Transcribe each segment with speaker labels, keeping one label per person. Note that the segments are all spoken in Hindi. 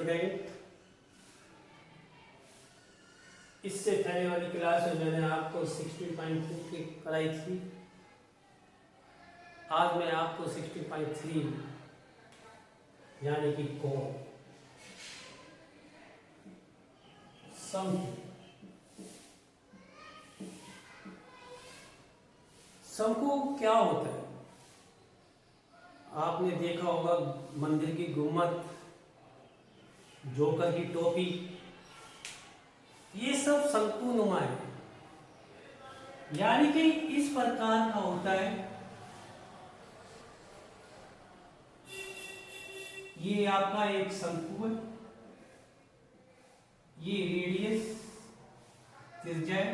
Speaker 1: करेंगे। इससे पहले वाली क्लास में मैंने आपको 60.2 की कराई थी। आज मैं आपको 60.3 यानी कि कोण शंकु क्या होता है। आपने देखा होगा मंदिर की गुम्बद, जोकर की टोपी, ये सब शंकुनुमा है, यानी कि इस प्रकार का होता है। ये आपका एक शंकु है, ये रेडियस त्रिज्या है,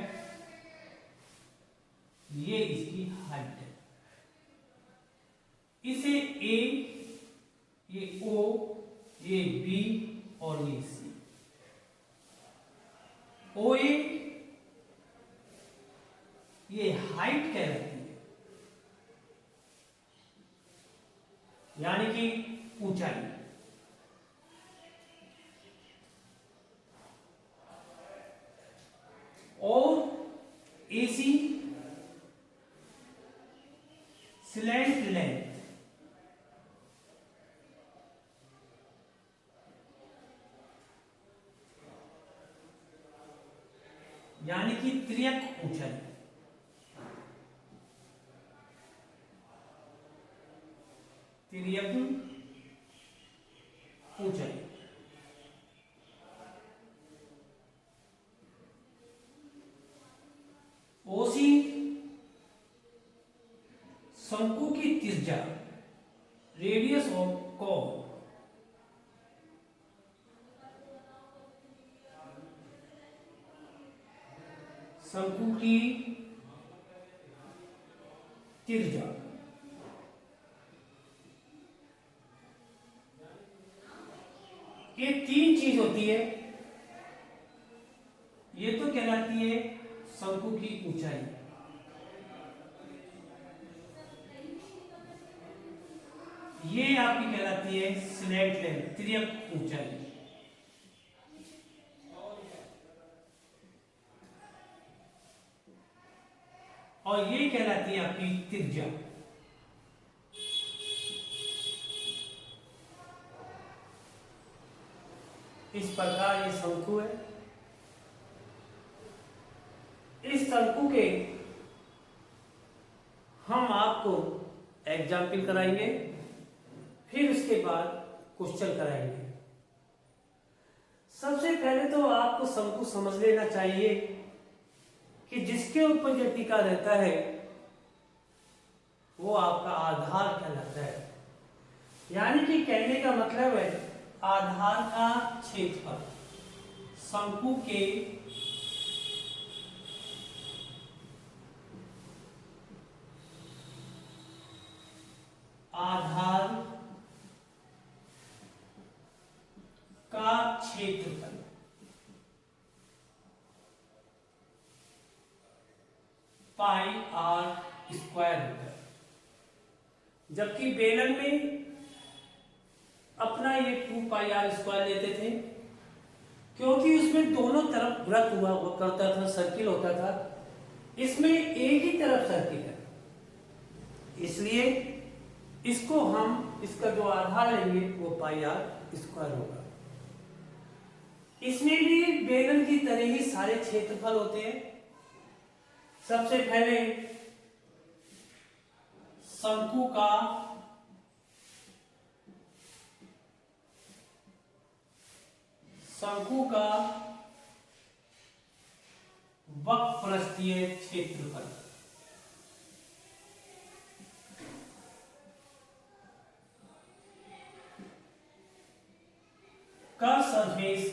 Speaker 1: ये इसकी हाइट है। इसे ए, ये ओ, ये बी और ये सी। ओ ए ये हाइट कहलाती है, यानी कि ऊंचाई। और एसी स्लैंट लेंथ, यानी कि तिर्यक ऊंचाई। तिर्यक ऊंचाई। ओसी शंकु की त्रिज्या, रेडियस ऑफ कोन। शंकु की त्रिज्या। ये तीन चीज होती है। ये तो कहलाती है शंकु की ऊंचाई। ये आपकी कहलाती है स्लैंट लेंथ, तिर्यक ऊंचाई। और ये कहलाती है आपकी त्रिज्या। इस प्रकार ये शंकु है। इस शंकु के हम आपको एग्जाम्पल कराएंगे, फिर उसके बाद क्वेश्चन कराएंगे। सबसे पहले तो आपको शंकु समझ लेना चाहिए कि जिसके ऊपर जो टिका रहता है वो आपका आधार कहलाता है। यानी कि कहने का मतलब है आधार का क्षेत्रफल। शंकु के आधार का क्षेत्रफल पाई आर स्क्वायर होता है। जबकि बेलन में अपना ये 2 पाई आर स्क्वायर लेते थे, क्योंकि उसमें दोनों तरफ वृत्त हुआ करता था, सर्किल होता था। इसमें एक ही तरफ सर्किल है, इसलिए इसको हम इसका जो आधार लेंगे वो पाई आर स्क्वायर होगा। इसमें भी बेलन की तरह ही सारे क्षेत्रफल होते हैं। सबसे पहले शंकु का वक्रपृष्ठीय क्षेत्रफल का surface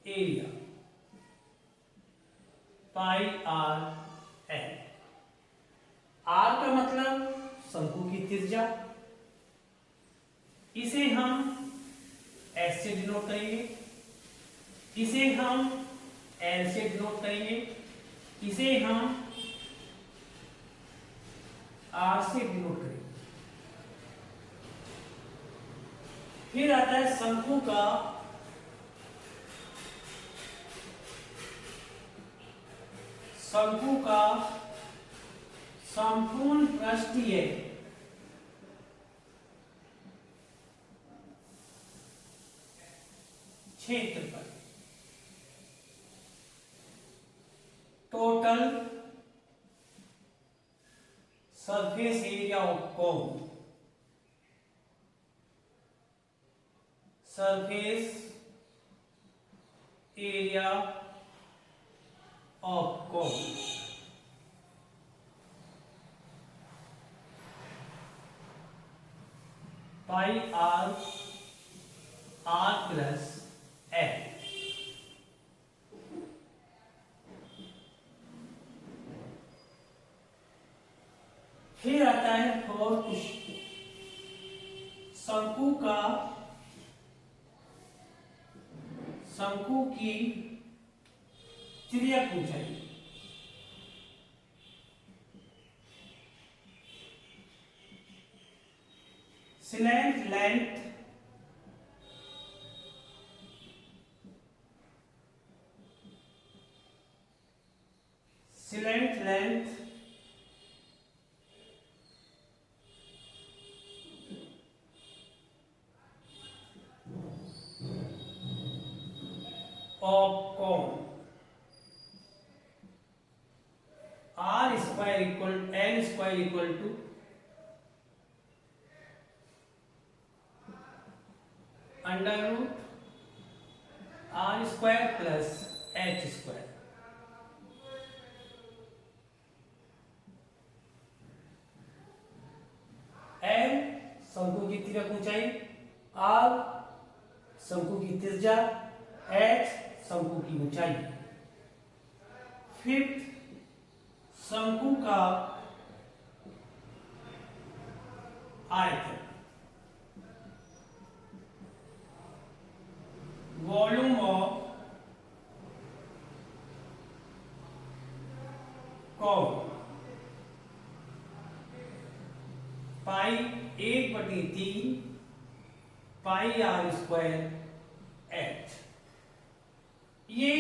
Speaker 1: area, pi R L. R का मतलब शंकु की त्रिज्या, इसे हम एस से डिनोट करेंगे, इसे हम एल से डिनोट करेंगे, इसे हम आर से डिनोट करेंगे। फिर आता है शंकु का संपूर्ण पृष्ठीय क्षेत्रफल, total surface area of cone, surface area of cone pi R plus L. फिर आता है और कुछ शंकु की तिर्यक ऊंचाई, slant length of cone R square equal L square equal to under root R square plus H square. L शंकु की तिर्यक ऊंचाई, आर शंकु की त्रिज्या, एच शंकु की ऊंचाई। फिफ्थ, शंकु का आयतन, volume of cone pi 1/3 pi R square H. ये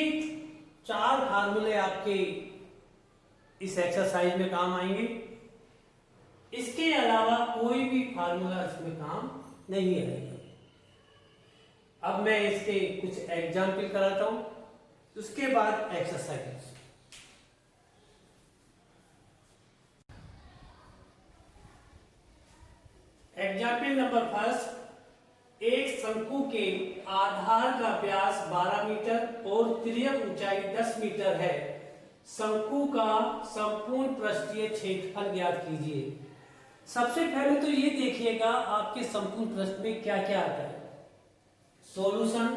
Speaker 1: 4 फार्मूले आपके इस एक्सरसाइज में काम आएंगे। इसके अलावा कोई भी फार्मूला इसमें काम नहीं आएगा। अब मैं इसके कुछ एग्जाम्पल कराता हूं, उसके बाद एक्सरसाइज। एग्जाम्पल नंबर फर्स्ट, एक शंकु के आधार का व्यास 12 मीटर और तिर्यक ऊंचाई 10 मीटर है। शंकु का संपूर्ण पृष्ठीय क्षेत्रफल ज्ञात कीजिए। सबसे पहले तो ये देखिएगा आपके संपूर्ण पृष्ठ में क्या क्या आता है। सॉल्यूशन,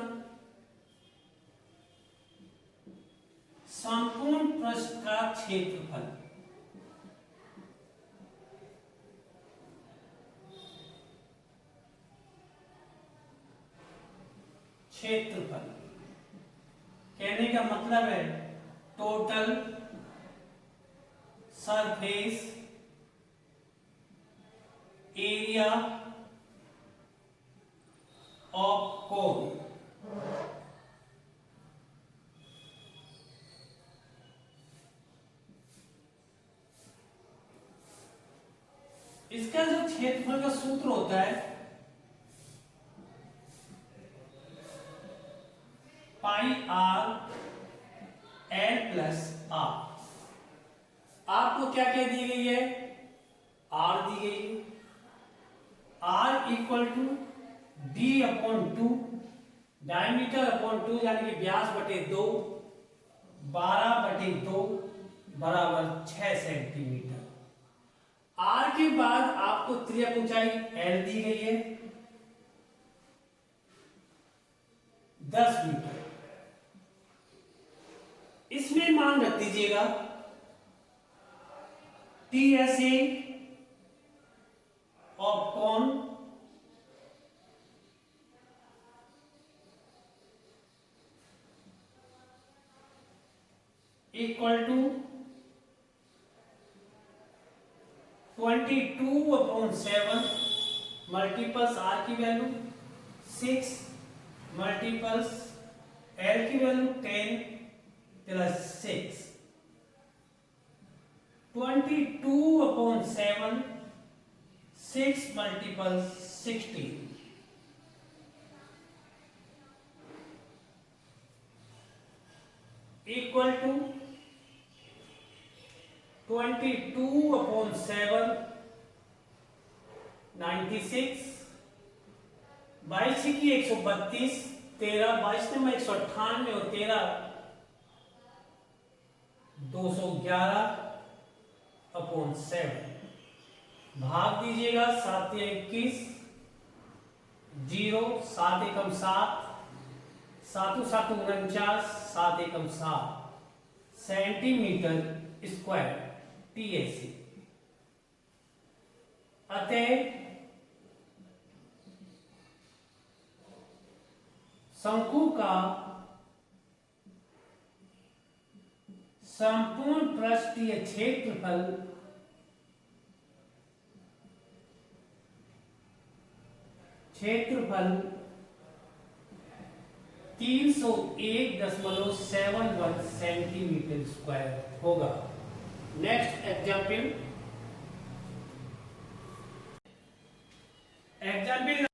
Speaker 1: संपूर्ण पृष्ठ का क्षेत्रफल, कहने का मतलब है टोटल सरफेस एरिया ऑफ कोन। इसका जो क्षेत्रफल का सूत्र होता है पाई आर एल प्लस आर। आपको क्या क्या दी गई है? आर दी गई है, R equal to D upon 2, diameter upon 2 यानी कि व्यास बटे 2, 12/2 बराबर 6 सेंटीमीटर। आर के बाद आपको तिर्यक ऊंचाई एल दी गई है 10 मीटर। इसमें मान रख दीजिएगा TSA of cone equal to 22/7 multiples r की वैल्यू 6 मल्टीपल्स एल की value 10 plus 6 22/7 6 multiples 16 equal to 22/7 96 22 की 132 13 22 में 198 और 13 211/7 भाग दीजिएगा 7 या 21 0 7 एकम 7 7 7 49 7 एकम 7 सेंटीमीटर स्क्वायर टीएससी। अतः शंकु का संपूर्ण पृष्ठीय क्षेत्रफल 301.71 सेंटीमीटर स्क्वायर होगा। Next example